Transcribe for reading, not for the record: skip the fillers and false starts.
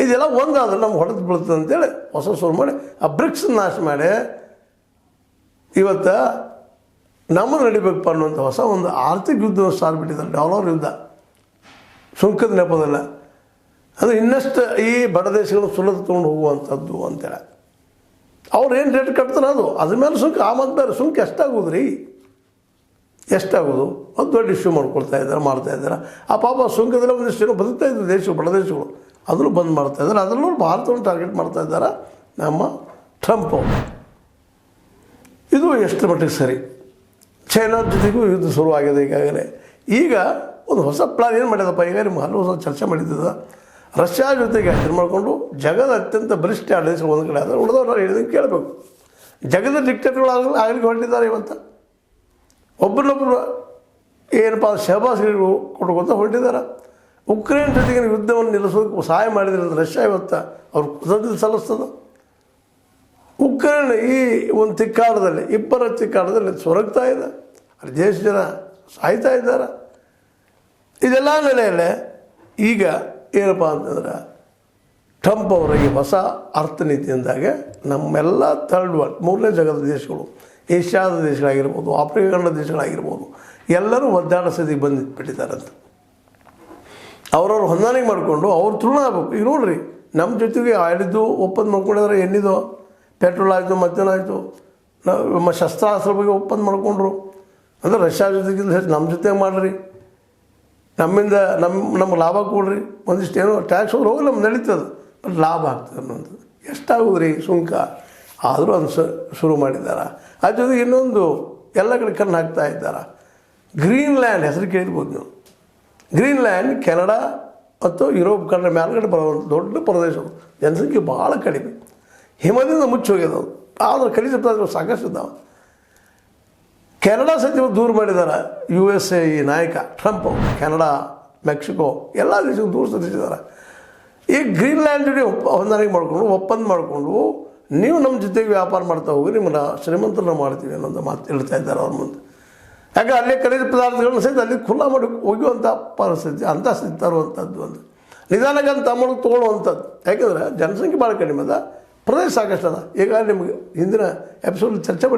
ಇದೆಲ್ಲ ಒಂದಾದ್ರೆ ನಮ್ಗೆ ಹೊಡೆದು ಬೀಳ್ತದೆ ಅಂತೇಳಿ ಹೊಸ ಶುರು ಮಾಡಿ ಆ ಬ್ರಿಕ್ಸ್ ನಾಶ ಮಾಡಿ ಇವತ್ತು ನಮ್ಮನ್ನು ನಡಿಬೇಕಪ್ಪ ಅನ್ನುವಂಥ ಹೊಸ ಒಂದು ಆರ್ಥಿಕ ಯುದ್ಧವನ್ನು ಸಾರ್ಬಿಟ್ಟಿದ್ದಾರೆ, ಡಾಲರ್ ಯುದ್ಧ, ಸುಂಕದ ನೆಪದಲ್ಲ. ಅದು ಇನ್ನಷ್ಟು ಈ ಬಡ ದೇಶಗಳನ್ನು ಸುಲಭ ತೊಗೊಂಡು ಹೋಗುವಂಥದ್ದು ಅಂತೇಳಿ ಅವ್ರು ಏನು ರೇಟ್ ಕಟ್ತಾರೆ ಅದ್ರ ಮೇಲೆ ಸುಂಕ, ಆ ಮತ್ತು ಬೇರೆ ಸುಂಕ ಎಷ್ಟಾಗೋದು ರೀ, ಎಷ್ಟಾಗೋದು ಅದು ದೊಡ್ಡ ಇಶ್ಯೂ ಮಾಡ್ತಾಯಿದ್ದಾರೆ. ಆ ಪಾಪ ಸುಂಕದಲ್ಲೇ ಒಂದಿಷ್ಟು ಜನ ಬದುಕ್ತಾ ಇದ್ರು ದೇಶಗಳು, ಬಡ ದೇಶಗಳು, ಅದನ್ನು ಬಂದ್ ಮಾಡ್ತಾಯಿದ್ದಾರೆ. ಅದರಲ್ಲೂ ಭಾರತವನ್ನು ಟಾರ್ಗೆಟ್ ಮಾಡ್ತಾಯಿದ್ದಾರೆ ನಮ್ಮ ಟ್ರಂಪ್. ಇದು ಎಷ್ಟು ಮಟ್ಟಿಗೆ ಸರಿ? ಚೈನಾ ಜೊತೆಗೂ ಯುದ್ಧ ಶುರುವಾಗಿದೆ ಈಗಾಗಲೇ. ಈಗ ಒಂದು ಹೊಸ ಪ್ಲಾನ್ ಏನು ಮಾಡಿದಪ್ಪ, ಈಗ ನಿಮ್ಮ ಹಲವು ಹೊಸ ಚರ್ಚೆ ಮಾಡಿದ್ದ ರಷ್ಯಾ ಜೊತೆಗೆ ಇದು ಮಾಡಿಕೊಂಡು ಜಗದ ಅತ್ಯಂತ ಬಲಿಷ್ಠ ದೇಶಗಳು ಒಂದು ಕಡೆ ಆದರೆ ಉಳಿದವ್ರು ಹೇಳಿದಂಗೆ ಕೇಳಬೇಕು. ಜಗದ ಡಿಕ್ಟೇಟರ್ಗಳು ಆಗಲಿಕ್ಕೆ ಹೊರಟಿದ್ದಾರೆ ಇವತ್ತು. ಒಬ್ಬರನ್ನೊಬ್ಬರು ಏನಪ್ಪ ಶಹಬಾಸ್ಗಳು ಕೊಟ್ಕೊಂತ ಹೊರಟಿದ್ದಾರೆ. ಉಕ್ರೇನ್ ಜೊತೆಗಿನ ಯುದ್ಧವನ್ನು ನಿಲ್ಲಿಸೋದಕ್ಕೆ ಸಹಾಯ ಮಾಡಿದ್ರಿಂದ ರಷ್ಯಾ ಇವತ್ತು ಅವ್ರು ಕೃತಜ್ಞತೆ ಸಲ್ಲಿಸ್ತದೆ. ಉಕ್ರೇನ್ ಈ ಒಂದು ತಿಕ್ಕಾಟದಲ್ಲಿ, ಇಬ್ಬರ ತಿಕ್ಕಾಟದಲ್ಲಿ ಸೊರಗ್ತಾ ಇದೆ, ಅಲ್ಲಿ ದೇಶ ಜನ ಸಾಯ್ತಾ ಇದ್ದಾರೆ. ಇದೆಲ್ಲ ನೆಲೆಯಲ್ಲೇ ಈಗ ಏನಪ್ಪ ಅಂತಂದ್ರೆ ಟ್ರಂಪ್ ಅವರ ಈ ಹೊಸ ಅರ್ಥನೀತಿಯಿಂದಾಗೆ ನಮ್ಮೆಲ್ಲ ಥರ್ಡ್ ವರ್ಲ್ಡ್, ಮೂರನೇ ಜಗದ ದೇಶಗಳು, ಏಷ್ಯಾದ ದೇಶಗಳಾಗಿರ್ಬೋದು, ಆಫ್ರಿಕಾ ಖಂಡದ ದೇಶಗಳಾಗಿರ್ಬೋದು, ಎಲ್ಲರೂ ಒದ್ದಾಡ ಸ್ಥಿತಿಗೆ ಬಂದುಬಿಟ್ಟಿದ್ದಾರಂತ. ಅವ್ರವ್ರು ಹೊಂದಾಣಿಕೆ ಮಾಡಿಕೊಂಡು ಅವ್ರು ತೃಣ ಆಗಬೇಕು. ಈಗ ನೋಡ್ರಿ, ನಮ್ಮ ಜೊತೆಗೆ ಆಡಿದ್ದು ಒಪ್ಪಂದ ಮಾಡ್ಕೊಂಡಿದ್ದಾರೆ, ಎಣ್ಣಿದು ಪೆಟ್ರೋಲ್ ಆಯಿತು, ಮತ್ತೇನಾಯಿತು, ನಮ್ಮ ಶಸ್ತ್ರಾಸ್ತ್ರ ಬಗ್ಗೆ ಒಪ್ಪಂದ ಮಾಡ್ಕೊಂಡ್ರು. ಅಂದರೆ ರಷ್ಯಾ ಜೊತೆಗಿಂತ ಹೆಚ್ಚು ನಮ್ಮ ಜೊತೆಗೆ ಮಾಡಿರಿ, ನಮ್ಮಿಂದ ನಮ್ಗೆ ಲಾಭ ಕೊಡ್ರಿ, ಒಂದಿಷ್ಟು ಏನೋ ಟ್ಯಾಕ್ಸ್ ಹೋದ್ರೆ ಹೋಗಿ ನಮ್ಗೆ ನಡೀತದೆ, ಬಟ್ ಲಾಭ ಆಗ್ತದೆ ಅನ್ನೋದು. ಎಷ್ಟಾಗೋದು ರೀ ಸುಂಕ? ಆದರೂ ಅದು ಶುರು ಮಾಡಿದ್ದಾರೆ. ಅದ್ರ ಜೊತೆಗೆ ಇನ್ನೊಂದು ಎಲ್ಲ ಕಡೆ ಕಣ್ಣು ಹಾಕ್ತಾ ಇದ್ದಾರೆ. ಗ್ರೀನ್ಲ್ಯಾಂಡ್ ಹೆಸರು ಕೇಳಿರ್ಬೋದು ನೀವು. ಗ್ರೀನ್ಲ್ಯಾಂಡ್ ಕೆನಡಾ ಮತ್ತು ಯುರೋಪ್ ಖಂಡ ಮೇಲ್ಗಡೆ ಬರುವಂಥ ದೊಡ್ಡ ಪ್ರದೇಶಗಳು, ಜನಸಂಖ್ಯೆ ಭಾಳ ಕಡಿಮೆ, ಹಿಮದಿಂದ ಮುಚ್ಚಿ ಹೋಗ್ಯದ ಅದು. ಆದರೆ ಖನಿಜ ಪದಾರ್ಥಗಳು ಸಾಕಷ್ಟು ಇದ್ದಾವೆ. ಕೆನಡಾ ಸಚಿವ ದೂರ ಮಾಡಿದ್ದಾರೆ USA ಈ ನಾಯಕ ಟ್ರಂಪ್. ಕೆನಡಾ, ಮೆಕ್ಸಿಕೋ ಎಲ್ಲ ದೇಶಕ್ಕೆ ದೂರ ಸಲ್ಲಿಸಿದ್ದಾರೆ. ಈ ಗ್ರೀನ್ಲ್ಯಾಂಡ್ ಜೊತೆ ಹೊಂದಾಣಿಕೆ ಮಾಡಿಕೊಂಡು ಒಪ್ಪಂದ ಮಾಡಿಕೊಂಡು ನೀವು ನಮ್ಮ ಜೊತೆಗೆ ವ್ಯಾಪಾರ ಮಾಡ್ತಾ ಹೋಗಿ, ನಿಮ್ಮನ್ನ ಶ್ರೀಮಂತರನ್ನ ಮಾಡ್ತೀವಿ ಅನ್ನೋದು ಮಾತು ಹೇಳ್ತಾ ಇದ್ದಾರೆ ಅವ್ರ ಮುಂದೆ. ಯಾಕೆ ಅಲ್ಲೇ ಖನಿಜ ಪದಾರ್ಥಗಳನ್ನ ಸಹಿತ ಅಲ್ಲಿ ಖುಲ್ಲಾ ಮಾಡಿ ಒಗೆಯುವಂಥ ಪರಿಸ್ಥಿತಿ, ಅಂಥ ಸ್ಥಿತಿ ತರುವಂಥದ್ದು ಒಂದು ನಿಧಾನಕ್ಕೆ ಅಂತ ತಮ್ಮೊಳಗೆ ತೊಗೊಳ್ಳುವಂಥದ್ದು. ಯಾಕೆಂದರೆ ಜನಸಂಖ್ಯೆ ಭಾಳ ಕಡಿಮೆ ಅದ, ಪ್ರದೇಶ ಸಾಕಷ್ಟು ಅದ. ಈಗ ನಿಮಗೆ ಹಿಂದಿನ ಎಪಿಸೋಡ್ ಚರ್ಚೆ ಮಾಡಿ